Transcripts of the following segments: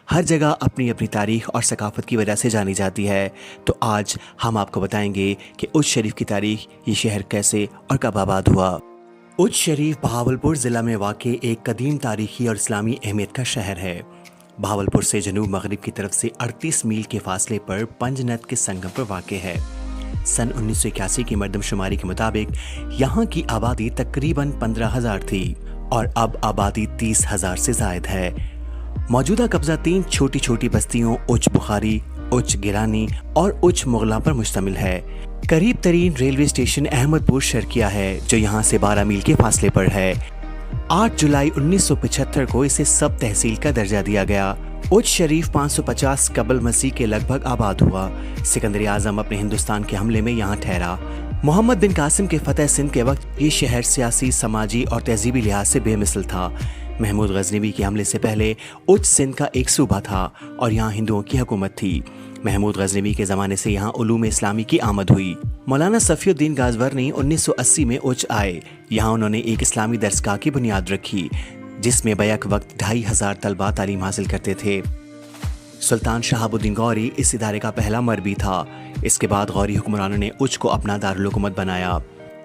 हर जगह अपनी अपनी तारीख और सकाफत की वजह से जानी जाती है। तो आज हम आपको बताएंगे कि उच शरीफ की तारीख, ये शहर कैसे और कब आबाद हुआ। उच शरीफ बहावलपुर ज़िला में वाक़ एक कदीम तारीखी और इस्लामी अहमियत का शहर है। बहावलपुर से जनूब मगरिब की तरफ से 38 मील के फासले पर पंजनद के संगम पर वाक़ है। सन 1981 की मरदमशुमारी के मुताबिक यहाँ की आबादी तकरीबन 15,000 थी और अब आबादी 30,000 से ज़ायद है। मौजूदा कब्ज़ा 3 छोटी छोटी बस्तियों उच बुखारी, उच गिरानी और उच मुगला पर मुश्तमिल है। करीब तरीन रेलवे स्टेशन अहमदपुर शर्किया है जो यहाँ से 12 मील के फासले पर है। 8 जुलाई 1975 को इसे सब तहसील का दर्जा दिया गया। उच शरीफ 550 कबल मसीह के लगभग आबाद हुआ। सिकंदर आज़म अपने हिंदुस्तान के हमले में यहाँ ठहरा। मोहम्मद बिन कासिम के फतेह सिंध के वक्त ये शहर सियासी, समाजी और तहजीबी लिहाज से बेमिसल था। महमूद गजनवी के हमले से पहले उच सिंध का एक सूबा था और यहाँ हिंदुओं की हुकूमत थी। महमूद गजनवी के ज़माने से यहाँ उलूम इस्लामी की आमद हुई। मौलाना सफ़ीउद्दीन गाज़वर्नी 1980 में उच आए। यहाँ उन्होंने एक इस्लामी दरसगाह की बुनियाद रखी जिसमें बैक वक्त 2,500 तलबा तालीम हासिल करते थे। सुल्तान शहाबुद्दीन गौरी इस इदारे का पहला मरबी था। इसके बाद गौरी हुक्मरानों ने उच को अपना दारुल हुकूमत बनाया।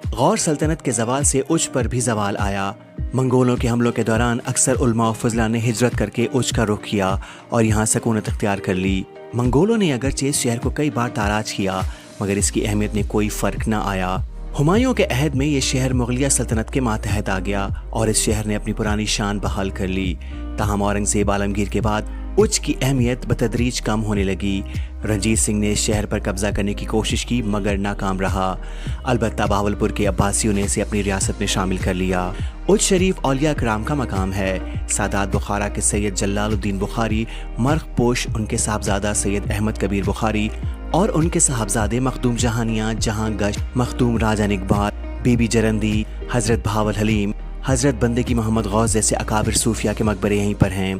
गौर सल्तनत के जवाल से उच पर भी जवाल आया। मंगोलों के हमलों के दौरान अक्सर उलमा और फजला ने हिजरत करके उच का रुख किया और यहाँ सकूनत अख्तियार कर ली। मंगोलों ने अगरचे इस शहर को कई बार ताराज किया मगर इसकी अहमियत में कोई फ़र्क न आया। हुमायूं के अहद में ये शहर मुगलिया सल्तनत के मातहत आ गया और इस शहर ने अपनी पुरानी शान बहाल कर ली। ताहम औरंगजेब आलमगीर के बाद उच की अहमियत बतदरीज कम होने लगी। रंजीत सिंह ने इस शहर पर कब्जा करने की कोशिश की मगर नाकाम रहा। अलबत्ता बहावलपुर के अब्बासियों ने इसे अपनी रियासत में शामिल कर लिया। उच शरीफ औलिया कराम का मकाम है। सादात बुखारा के सैयद जलालुद्दीन बुखारी, मर्ख पोश उनके साहबजादा सैयद अहमद कबीर बुखारी और उनके साहबजादे मखदूम जहानिया, जहां गश्त, मखदूम राजा निकबार, बीबी जरंदी, हजरत बहावल हलीम, हजरत बंदगी मोहम्मद गौस जैसे अकाबिर सूफिया के मकबरे यहीं पर हैं।